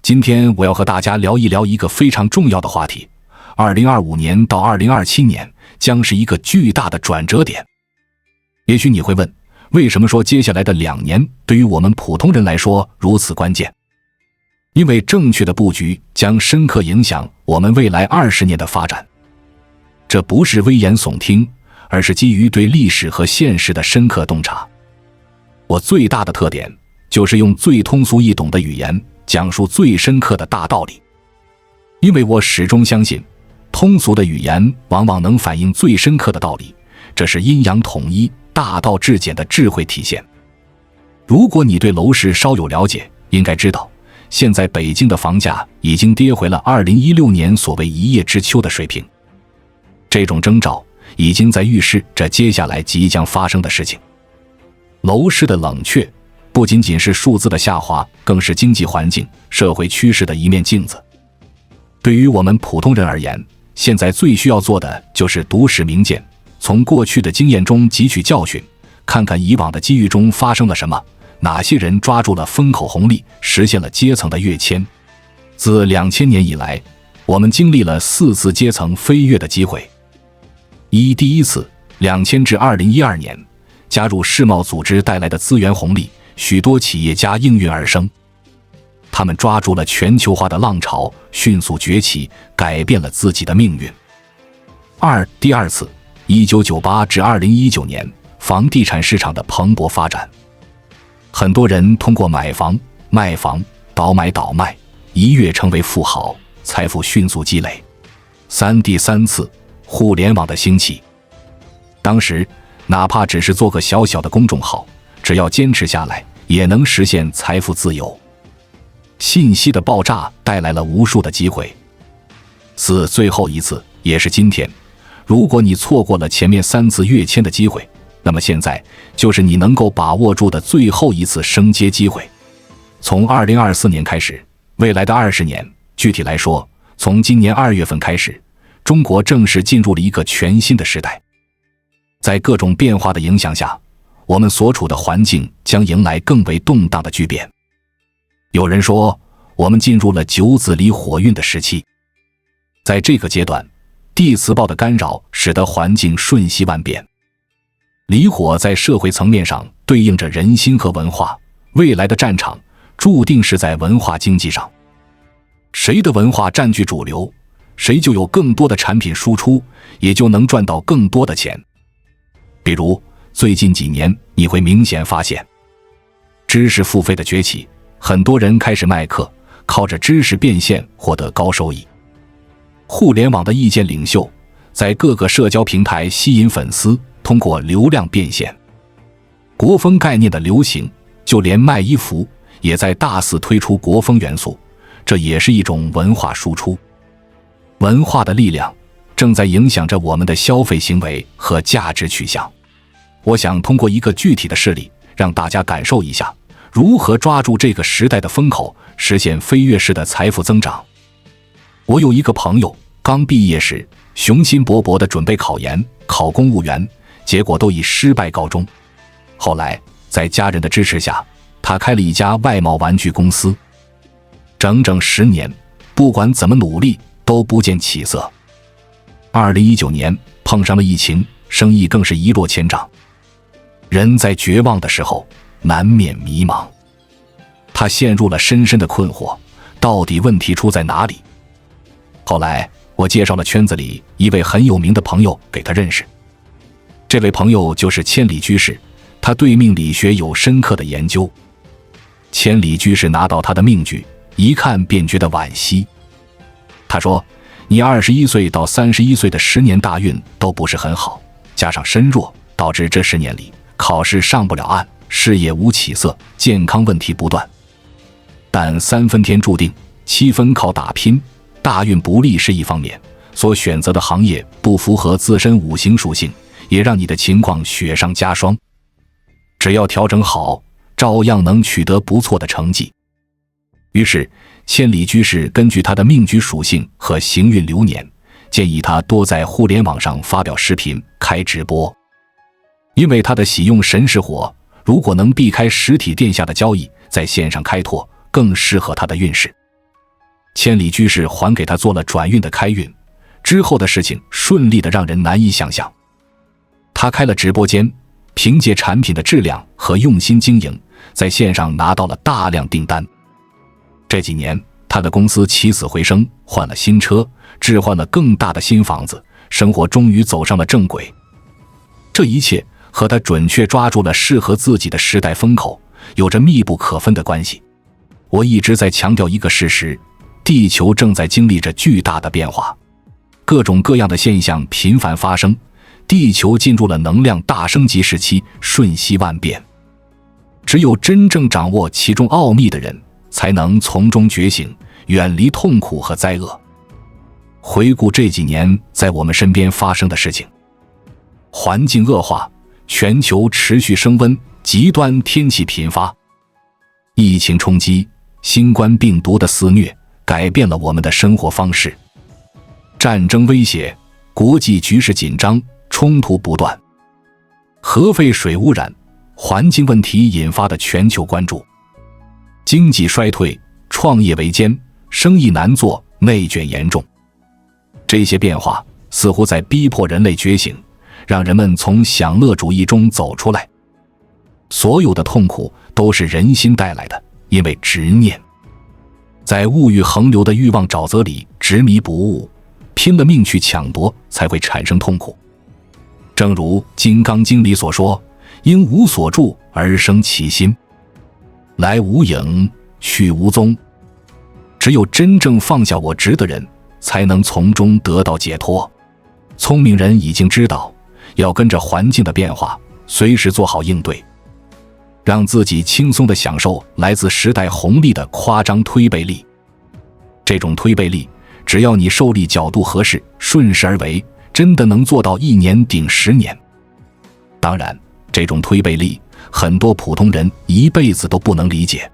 今天我要和大家聊一聊一个非常重要的话题，2025年到2027年将是一个巨大的转折点。也许你会问，为什么说接下来的2年对于我们普通人来说如此关键？因为正确的布局将深刻影响我们未来20年的发展。这不是危言耸听，而是基于对历史和现实的深刻洞察。我最大的特点就是用最通俗易懂的语言讲述最深刻的大道理。因为我始终相信，通俗的语言往往能反映最深刻的道理，这是阴阳统一、大道至简的智慧体现。如果你对楼市稍有了解，应该知道，现在北京的房价已经跌回了2016年所谓一叶知秋的水平。这种征兆已经在预示着接下来即将发生的事情。楼市的冷却不仅仅是数字的下滑，更是经济环境、社会趋势的一面镜子。对于我们普通人而言，现在最需要做的就是读史明鉴，从过去的经验中汲取教训，看看以往的机遇中发生了什么，哪些人抓住了风口红利，实现了阶层的跃迁。自2000年以来，我们经历了4次阶层飞跃的机会。第一次，2000至2012年，加入世贸组织带来的资源红利，许多企业家应运而生。他们抓住了全球化的浪潮，迅速崛起，改变了自己的命运。第二次，1998至2019年，房地产市场的蓬勃发展。很多人通过买房、卖房、倒买倒卖，一跃成为富豪，财富迅速积累。第三次，互联网的兴起。当时哪怕只是做个小小的公众号，只要坚持下来，也能实现财富自由。信息的爆炸带来了无数的机会。最后一次，也是今天，如果你错过了前面3次跃迁的机会，那么现在就是你能够把握住的最后一次升阶机会。从2024年开始，未来的20年，具体来说，从今年2月份开始，中国正式进入了一个全新的时代。在各种变化的影响下，我们所处的环境将迎来更为动荡的巨变。有人说，我们进入了9子离火运的时期。在这个阶段，地磁暴的干扰使得环境瞬息万变。离火在社会层面上对应着人心和文化，未来的战场注定是在文化经济上。谁的文化占据主流，谁就有更多的产品输出，也就能赚到更多的钱。比如最近几年，你会明显发现知识付费的崛起，很多人开始卖课，靠着知识变现获得高收益。互联网的意见领袖在各个社交平台吸引粉丝，通过流量变现。国风概念的流行，就连卖衣服也在大肆推出国风元素，这也是一种文化输出。文化的力量正在影响着我们的消费行为和价值取向。我想通过一个具体的事例，让大家感受一下如何抓住这个时代的风口，实现飞跃式的财富增长。我有一个朋友，刚毕业时雄心勃勃地准备考研、考公务员，结果都以失败告终。后来在家人的支持下，他开了一家外贸玩具公司，整整10年，不管怎么努力都不见起色。2019年碰上了疫情，生意更是一落千丈。人在绝望的时候难免迷茫，他陷入了深深的困惑，到底问题出在哪里？后来我介绍了圈子里一位很有名的朋友给他认识，这位朋友就是千里居士，他对命理学有深刻的研究。千里居士拿到他的命局，一看便觉得惋惜。他说，你21岁到31岁的10年大运都不是很好，加上身弱，导致这10年里考试上不了岸，事业无起色，健康问题不断。但3分天注定，7分靠打拼，大运不利是一方面，所选择的行业不符合自身五行属性，也让你的情况雪上加霜。只要调整好，照样能取得不错的成绩。于是千里居士根据他的命局属性和行运流年，建议他多在互联网上发表视频、开直播。因为他的喜用神是火，如果能避开实体店下的交易，在线上开拓更适合他的运势。千里居士还给他做了转运的开运，之后的事情顺利的让人难以想象。他开了直播间，凭借产品的质量和用心经营，在线上拿到了大量订单。这几年，他的公司起死回生，换了新车，置换了更大的新房子，生活终于走上了正轨。这一切和他准确抓住了适合自己的时代风口有着密不可分的关系。我一直在强调一个事实，地球正在经历着巨大的变化，各种各样的现象频繁发生，地球进入了能量大升级时期，瞬息万变。只有真正掌握其中奥秘的人，才能从中觉醒，远离痛苦和灾厄。回顾这几年在我们身边发生的事情，环境恶化，全球持续升温，极端天气频发，疫情冲击，新冠病毒的肆虐改变了我们的生活方式，战争威胁，国际局势紧张，冲突不断，核废水污染，环境问题引发的全球关注，经济衰退，创业维艰，生意难做，内卷严重。这些变化似乎在逼迫人类觉醒，让人们从享乐主义中走出来。所有的痛苦都是人心带来的，因为执念。在物欲横流的欲望沼泽里执迷不悟，拼了命去抢夺，才会产生痛苦。正如《金刚经》里所说，因无所住而生其心，来无影，去无踪。只有真正放下我执的人，才能从中得到解脱。聪明人已经知道，要跟着环境的变化，随时做好应对，让自己轻松地享受来自时代红利的夸张推背力。这种推背力，只要你受力角度合适，顺势而为，真的能做到1年顶10年。当然，这种推背力，很多普通人一辈子都不能理解。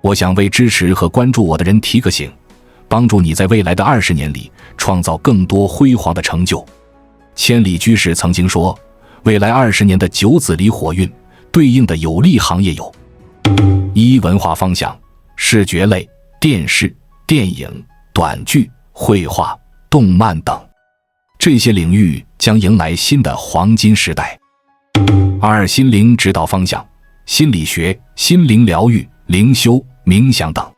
我想为支持和关注我的人提个醒，帮助你在未来的20年里创造更多辉煌的成就。千里居士曾经说，未来20年的9子离火运对应的有利行业有：一、文化方向，视觉类，电视、电影、短剧、绘画、动漫等，这些领域将迎来新的黄金时代。二、心灵指导方向，心理学、心灵疗愈、灵修、冥想等。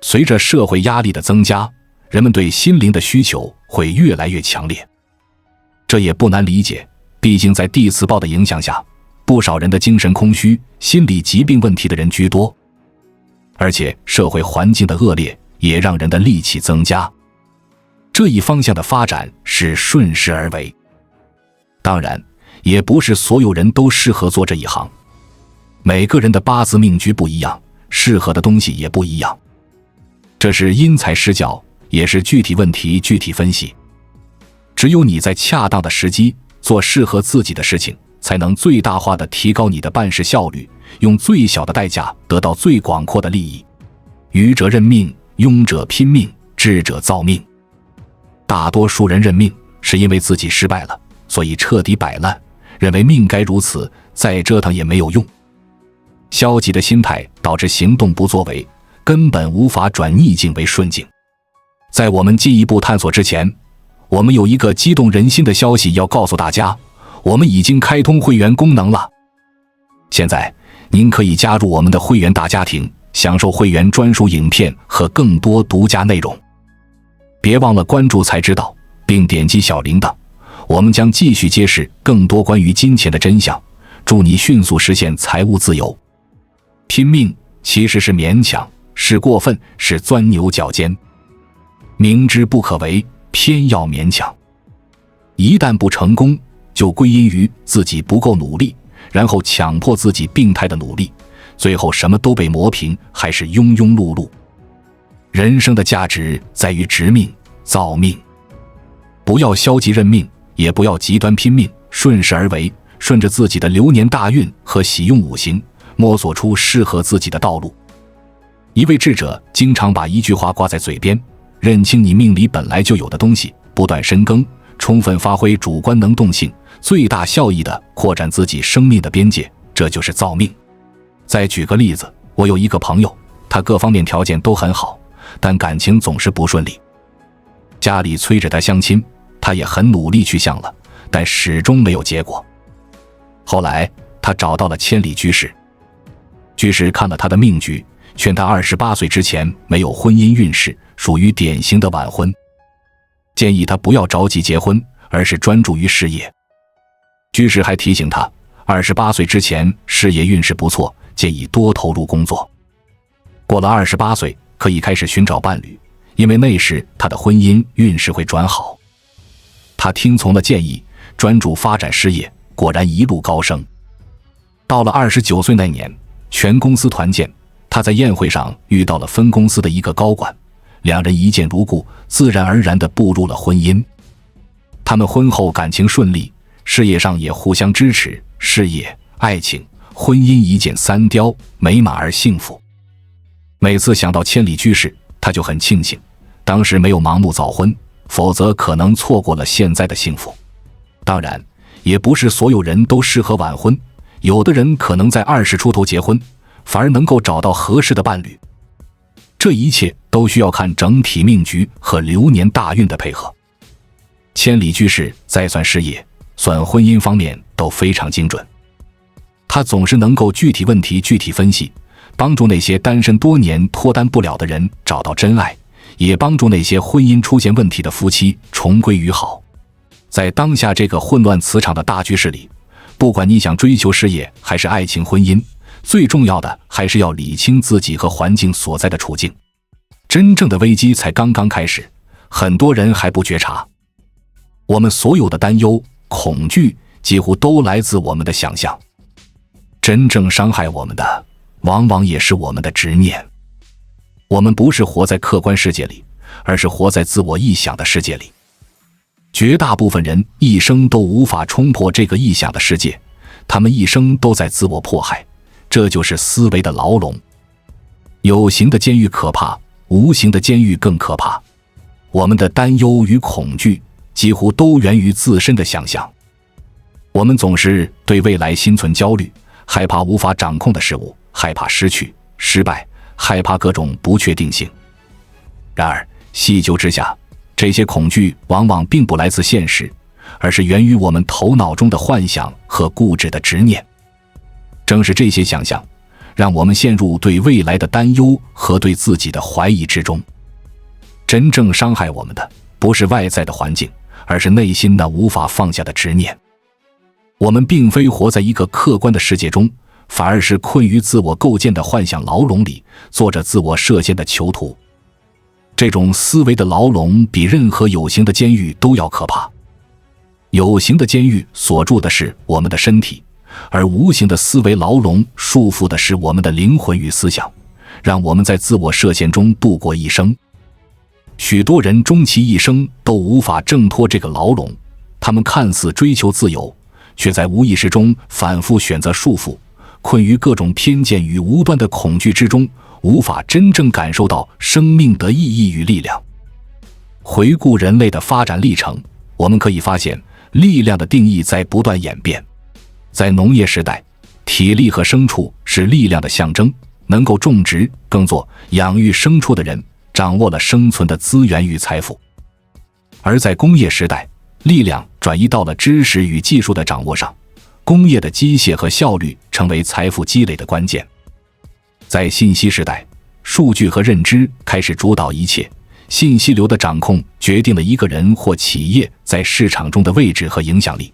随着社会压力的增加，人们对心灵的需求会越来越强烈。这也不难理解，毕竟在地磁暴的影响下，不少人的精神空虚、心理疾病问题的人居多，而且社会环境的恶劣也让人的戾气增加。这一方向的发展是顺势而为。当然，也不是所有人都适合做这一行，每个人的八字命局不一样，适合的东西也不一样。这是因材施教，也是具体问题具体分析。只有你在恰当的时机做适合自己的事情，才能最大化地提高你的办事效率，用最小的代价得到最广阔的利益。愚者认命，庸者拼命，智者造命。大多数人认命是因为自己失败了，所以彻底摆烂，认为命该如此，再折腾也没有用。消极的心态导致行动不作为，根本无法转逆境为顺境。在我们进一步探索之前，我们有一个激动人心的消息要告诉大家，我们已经开通会员功能了。现在您可以加入我们的会员大家庭，享受会员专属影片和更多独家内容。别忘了关注才知道，并点击小铃铛，我们将继续揭示更多关于金钱的真相，助你迅速实现财务自由。拼命其实是勉强，是过分，是钻牛角尖。明知不可为，偏要勉强。一旦不成功，就归因于自己不够努力，然后强迫自己病态的努力，最后什么都被磨平，还是庸庸碌碌。人生的价值在于执命造命，不要消极认命，也不要极端拼命，顺势而为，顺着自己的流年大运和喜用五行，摸索出适合自己的道路。一位智者经常把一句话挂在嘴边：认清你命里本来就有的东西，不断深耕，充分发挥主观能动性，最大效益地扩展自己生命的边界，这就是造命。再举个例子，我有一个朋友，他各方面条件都很好，但感情总是不顺利。家里催着他相亲，他也很努力去相了，但始终没有结果。后来他找到了千里居士，居士看了他的命局，劝他28岁之前没有婚姻运势，属于典型的晚婚，建议他不要着急结婚，而是专注于事业。居士还提醒他28岁之前事业运势不错，建议多投入工作。过了28岁可以开始寻找伴侣，因为那时他的婚姻运势会转好。他听从了建议，专注发展事业，果然一路高升。到了29岁那年，全公司团建，他在宴会上遇到了分公司的一个高管，两人一见如故，自然而然地步入了婚姻。他们婚后感情顺利，事业上也互相支持，事业、爱情、婚姻一箭三雕，美满而幸福。每次想到千里居士，他就很庆幸当时没有盲目早婚，否则可能错过了现在的幸福。当然，也不是所有人都适合晚婚，有的人可能在20出头结婚，反而能够找到合适的伴侣。这一切都需要看整体命局和流年大运的配合。千里居士在算事业、算婚姻方面都非常精准，他总是能够具体问题具体分析，帮助那些单身多年脱单不了的人找到真爱，也帮助那些婚姻出现问题的夫妻重归于好。在当下这个混乱磁场的大局势里，不管你想追求事业还是爱情婚姻，最重要的还是要理清自己和环境所在的处境。真正的危机才刚刚开始，很多人还不觉察。我们所有的担忧、恐惧几乎都来自我们的想象，真正伤害我们的往往也是我们的执念。我们不是活在客观世界里，而是活在自我臆想的世界里。绝大部分人一生都无法冲破这个臆想的世界，他们一生都在自我迫害，这就是思维的牢笼。有形的监狱可怕，无形的监狱更可怕。我们的担忧与恐惧几乎都源于自身的想象。我们总是对未来心存焦虑，害怕无法掌控的事物，害怕失去、失败，害怕各种不确定性。然而细究之下，这些恐惧往往并不来自现实，而是源于我们头脑中的幻想和固执的执念。正是这些想象，让我们陷入对未来的担忧和对自己的怀疑之中。真正伤害我们的，不是外在的环境，而是内心那无法放下的执念。我们并非活在一个客观的世界中，反而是困于自我构建的幻想牢笼里，做着自我设限的囚徒。这种思维的牢笼比任何有形的监狱都要可怕。有形的监狱锁住的是我们的身体，而无形的思维牢笼束缚的是我们的灵魂与思想，让我们在自我设限中度过一生。许多人终其一生都无法挣脱这个牢笼，他们看似追求自由，却在无意识中反复选择束缚，困于各种偏见与无端的恐惧之中，无法真正感受到生命的意义与力量。回顾人类的发展历程，我们可以发现，力量的定义在不断演变。在农业时代，体力和牲畜是力量的象征，能够种植、耕作、养育牲畜的人掌握了生存的资源与财富。而在工业时代，力量转移到了知识与技术的掌握上，工业的机械和效率成为财富积累的关键。在信息时代，数据和认知开始主导一切，信息流的掌控决定了一个人或企业在市场中的位置和影响力。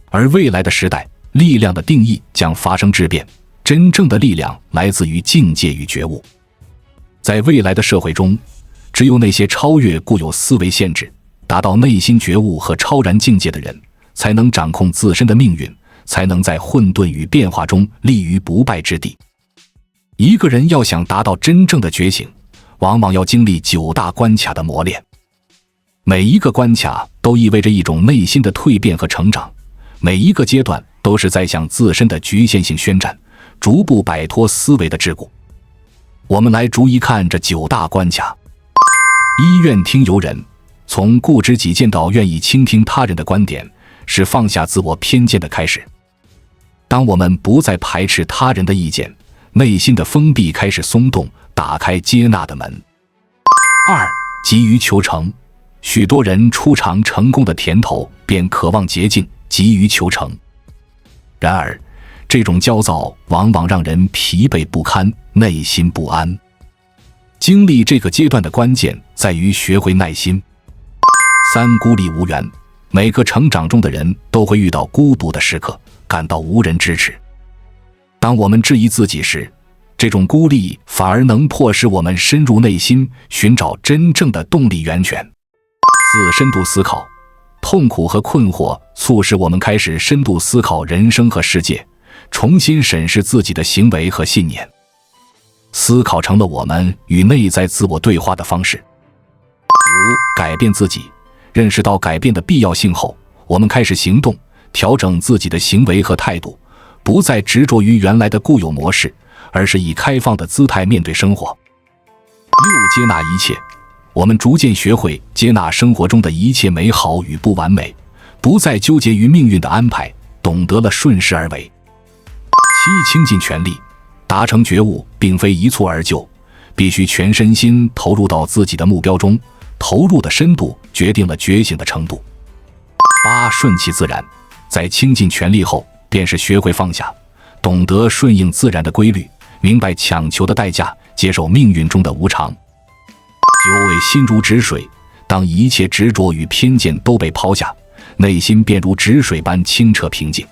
而未来的时代，力量的定义将发生质变，真正的力量来自于境界与觉悟。在未来的社会中，只有那些超越固有思维限制，达到内心觉悟和超然境界的人，才能掌控自身的命运，才能在混沌与变化中立于不败之地。一个人要想达到真正的觉醒，往往要经历9大关卡的磨练。每一个关卡都意味着一种内心的蜕变和成长，每一个阶段都是在向自身的局限性宣战，逐步摆脱思维的桎梏。我们来逐一看这9大关卡。一、愿听由人。从固执己见到愿意倾听他人的观点，是放下自我偏见的开始。当我们不再排斥他人的意见，内心的封闭开始松动，打开接纳的门。二、急于求成。许多人初尝成功的甜头，便渴望捷径，急于求成。然而，这种焦躁往往让人疲惫不堪，内心不安。经历这个阶段的关键在于学会耐心。三、孤立无援。每个成长中的人都会遇到孤独的时刻，感到无人支持。当我们质疑自己时，这种孤立反而能迫使我们深入内心，寻找真正的动力源泉。四、深度思考。痛苦和困惑促使我们开始深度思考人生和世界，重新审视自己的行为和信念。思考成了我们与内在自我对话的方式。五、改变自己。认识到改变的必要性后，我们开始行动，调整自己的行为和态度，不再执着于原来的固有模式，而是以开放的姿态面对生活。六、接纳一切。我们逐渐学会接纳生活中的一切美好与不完美，不再纠结于命运的安排，懂得了顺势而为。七、倾尽全力。达成觉悟并非一蹴而就，必须全身心投入到自己的目标中，投入的深度决定了觉醒的程度。八、顺其自然。在倾尽全力后，便是学会放下，懂得顺应自然的规律，明白强求的代价，接受命运中的无常。九、为心如止水。当一切执着与偏见都被抛下，内心便如止水般清澈平静。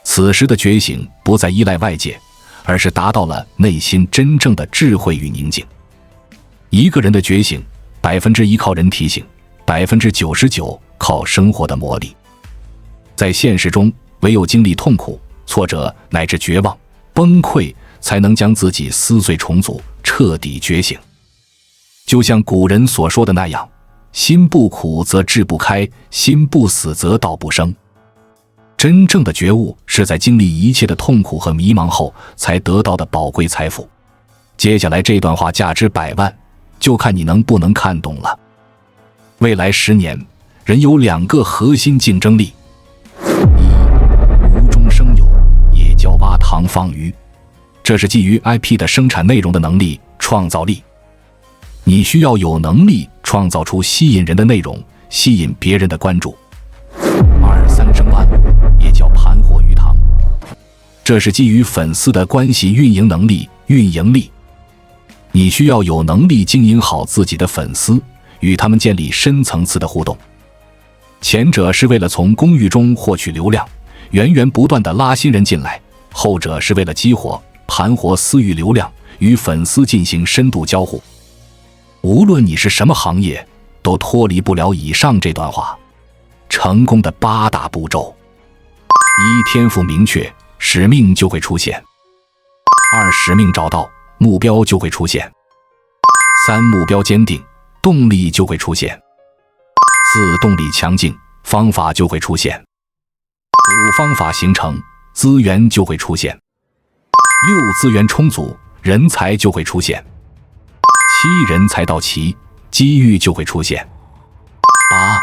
此时的觉醒不再依赖外界，而是达到了内心真正的智慧与宁静。一个人的觉醒，1%靠人提醒，99%靠生活的磨砺。在现实中，唯有经历痛苦、挫折乃至绝望、崩溃，才能将自己撕碎重组，彻底觉醒。就像古人所说的那样，心不苦则志不开，心不死则道不生。真正的觉悟是在经历一切的痛苦和迷茫后才得到的宝贵财富。接下来这段话价值100万，就看你能不能看懂了。未来10年，人有2个核心竞争力：一、无中生有，也叫挖塘放鱼，这是基于 IP 的生产内容的能力、创造力。你需要有能力创造出吸引人的内容，吸引别人的关注。二、三生万物，也叫盘活鱼塘，这是基于粉丝的关系运营能力、运营力。你需要有能力经营好自己的粉丝，与他们建立深层次的互动。前者是为了从公寓中获取流量，源源不断地拉新人进来；后者是为了激活、盘活私域流量，与粉丝进行深度交互。无论你是什么行业，都脱离不了以上这段话。成功的8大步骤：一、天赋明确，使命就会出现；二、使命找到，目标就会出现；三、目标坚定，动力就会出现；四、动力强劲，方法就会出现；五、方法形成，资源就会出现；六、资源充足，人才就会出现；七、人才到齐，机遇就会出现；八、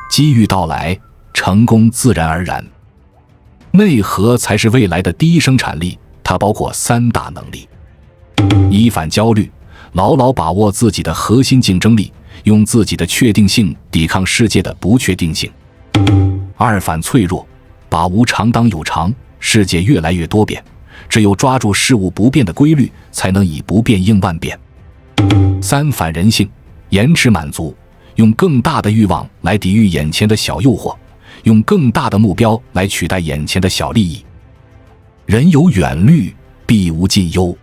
机遇到来，成功自然而然。内核才是未来的第一生产力，它包括3大能力：一、反焦虑，牢牢把握自己的核心竞争力，用自己的确定性抵抗世界的不确定性；二、反脆弱，把无常当有常，世界越来越多变，只有抓住事物不变的规律，才能以不变应万变；三、反人性，延迟满足，用更大的欲望来抵御眼前的小诱惑，用更大的目标来取代眼前的小利益。人有远虑，必无近忧。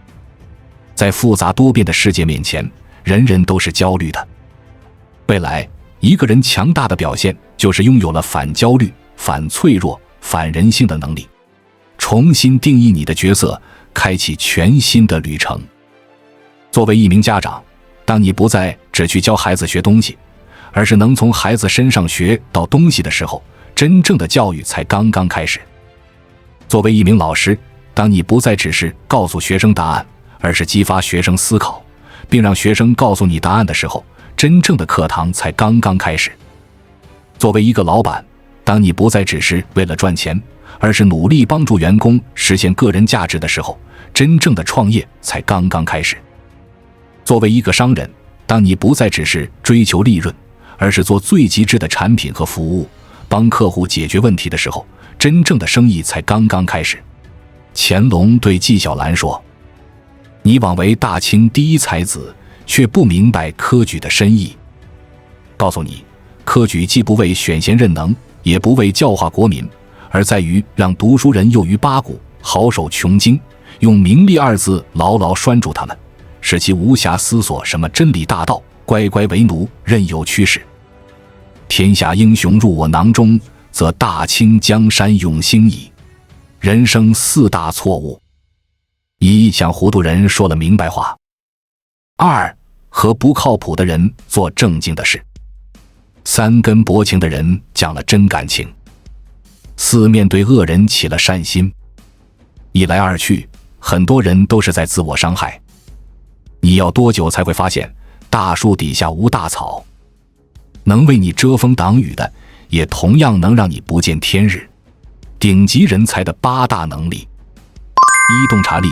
在复杂多变的世界面前，人人都是焦虑的。未来，一个人强大的表现，就是拥有了反焦虑、反脆弱、反人性的能力。重新定义你的角色，开启全新的旅程。作为一名家长，当你不再只去教孩子学东西，而是能从孩子身上学到东西的时候，真正的教育才刚刚开始。作为一名老师，当你不再只是告诉学生答案，而是激发学生思考，并让学生告诉你答案的时候，真正的课堂才刚刚开始。作为一个老板，当你不再只是为了赚钱，而是努力帮助员工实现个人价值的时候，真正的创业才刚刚开始。作为一个商人，当你不再只是追求利润，而是做最极致的产品和服务，帮客户解决问题的时候，真正的生意才刚刚开始。乾隆对纪晓岚说：你枉为大清第一才子，却不明白科举的深意。告诉你，科举既不为选贤任能，也不为教化国民，而在于让读书人囿于八股，好守穷经，用名利二字牢牢拴住他们，使其无暇思索什么真理大道，乖乖为奴，任由驱使。天下英雄入我囊中，则大清江山永兴矣。人生4大错误：一、向糊涂人说了明白话；二、和不靠谱的人做正经的事；三、跟薄情的人讲了真感情；四、面对恶人起了善心。一来二去，很多人都是在自我伤害。你要多久才会发现大树底下无大草？能为你遮风挡雨的，也同样能让你不见天日。顶级人才的8大能力：一、洞察力，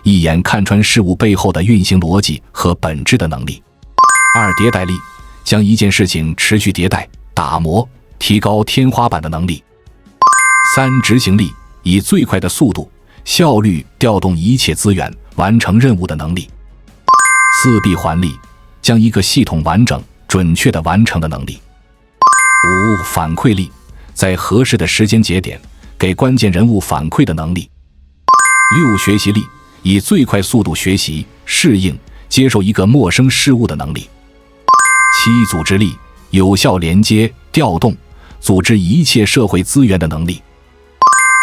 一眼看穿事物背后的运行逻辑和本质的能力；二、迭代力，将一件事情持续迭代、打磨，提高天花板的能力；三、执行力，以最快的速度、效率调动一切资源，完成任务的能力；四、闭环力，将一个系统完整、准确地完成的能力；五、反馈力，在合适的时间节点给关键人物反馈的能力；六、学习力，以最快速度学习、适应、接受一个陌生事物的能力；七、组织力，有效连接、调动、组织一切社会资源的能力；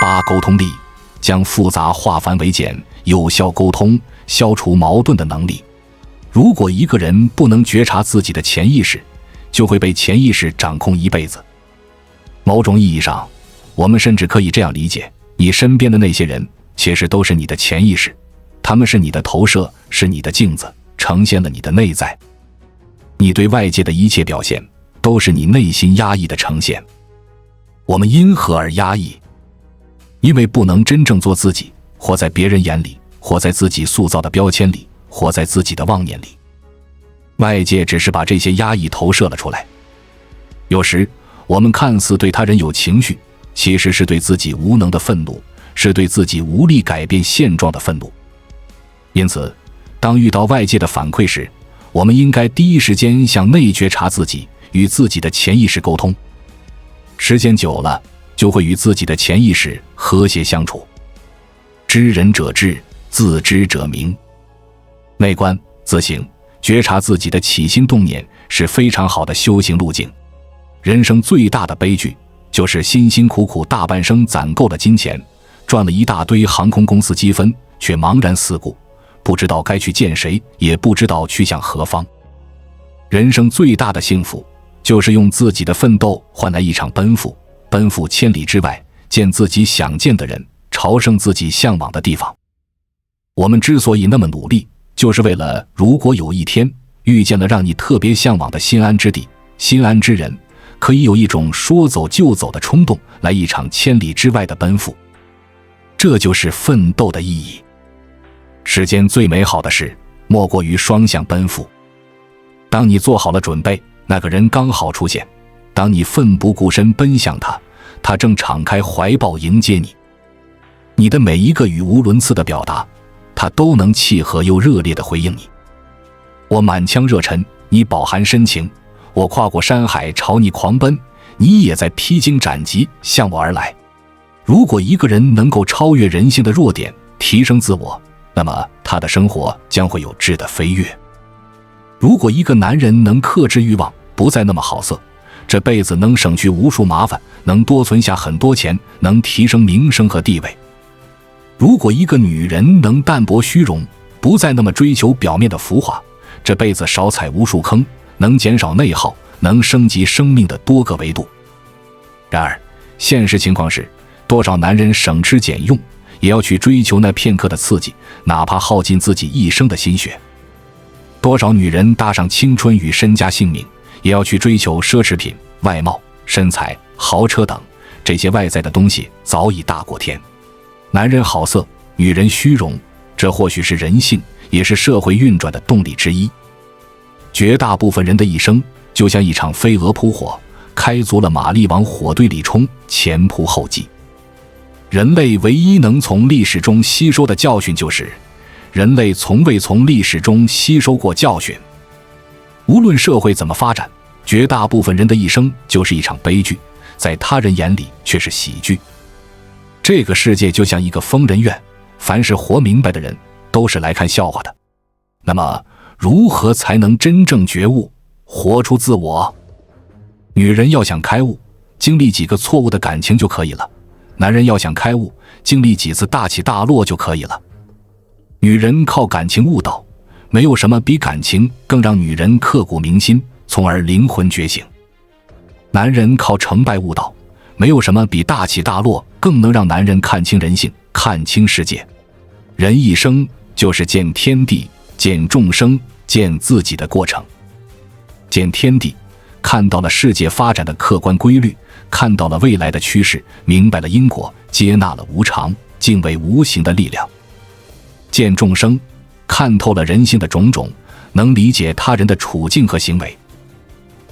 八、沟通力，将复杂化繁为简，有效沟通、消除矛盾的能力。如果一个人不能觉察自己的潜意识，就会被潜意识掌控一辈子。某种意义上，我们甚至可以这样理解，你身边的那些人其实都是你的潜意识，他们是你的投射，是你的镜子，呈现了你的内在。你对外界的一切表现，都是你内心压抑的呈现。我们因何而压抑？因为不能真正做自己，活在别人眼里，活在自己塑造的标签里，活在自己的妄念里。外界只是把这些压抑投射了出来。有时我们看似对他人有情绪，其实是对自己无能的愤怒，是对自己无力改变现状的愤怒。因此，当遇到外界的反馈时，我们应该第一时间向内觉察自己，与自己的潜意识沟通。时间久了，就会与自己的潜意识和谐相处。知人者智，自知者明。内观、自省、觉察自己的起心动念是非常好的修行路径。人生最大的悲剧，就是辛辛苦苦大半生攒够了金钱，赚了一大堆航空公司积分，却茫然四顾，不知道该去见谁，也不知道去向何方。人生最大的幸福，就是用自己的奋斗换来一场奔赴，奔赴千里之外，见自己想见的人，朝圣自己向往的地方。我们之所以那么努力，就是为了如果有一天遇见了让你特别向往的心安之地、心安之人，可以有一种说走就走的冲动，来一场千里之外的奔赴。这就是奋斗的意义。世间最美好的事，莫过于双向奔赴。当你做好了准备，那个人刚好出现；当你奋不顾身奔向他，他正敞开怀抱迎接你。你的每一个语无伦次的表达，他都能契合又热烈地回应你。我满腔热忱，你饱含深情；我跨过山海朝你狂奔，你也在披荆斩棘向我而来。如果一个人能够超越人性的弱点，提升自我，那么他的生活将会有质的飞跃。如果一个男人能克制欲望，不再那么好色，这辈子能省去无数麻烦，能多存下很多钱，能提升名声和地位。如果一个女人能淡泊虚荣，不再那么追求表面的浮华，这辈子少踩无数坑，能减少内耗，能升级生命的多个维度。然而现实情况是，多少男人省吃俭用，也要去追求那片刻的刺激，哪怕耗尽自己一生的心血。多少女人搭上青春与身家性命，也要去追求奢侈品、外貌、身材、豪车等，这些外在的东西早已大过天。男人好色，女人虚荣，这或许是人性，也是社会运转的动力之一。绝大部分人的一生就像一场飞蛾扑火，开足了马力往火堆里冲，前仆后继。人类唯一能从历史中吸收的教训就是，人类从未从历史中吸收过教训。无论社会怎么发展，绝大部分人的一生就是一场悲剧，在他人眼里却是喜剧。这个世界就像一个疯人院，凡是活明白的人都是来看笑话的。那么如何才能真正觉悟，活出自我？女人要想开悟，经历几个错误的感情就可以了；男人要想开悟，经历几次大起大落就可以了。女人靠感情悟道，没有什么比感情更让女人刻骨铭心，从而灵魂觉醒。男人靠成败悟道，没有什么比大起大落更能让男人看清人性，看清世界。人一生就是见天地、见众生、见自己的过程。见天地，看到了世界发展的客观规律，看到了未来的趋势，明白了因果，接纳了无常，敬畏无形的力量。见众生，看透了人性的种种，能理解他人的处境和行为。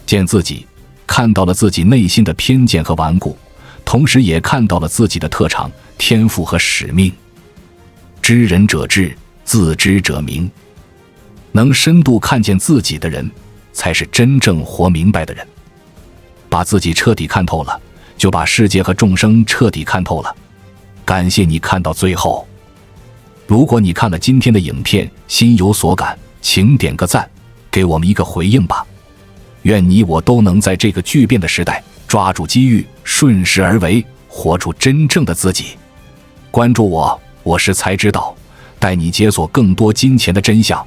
见自己，看到了自己内心的偏见和顽固，同时也看到了自己的特长、天赋和使命。知人者智，自知者明。能深度看见自己的人，才是真正活明白的人。把自己彻底看透了，就把世界和众生彻底看透了。感谢你看到最后。如果你看了今天的影片，心有所感，请点个赞，给我们一个回应吧。愿你我都能在这个巨变的时代，抓住机遇，顺势而为，活出真正的自己。关注我，我是才知道，带你解锁更多金钱的真相。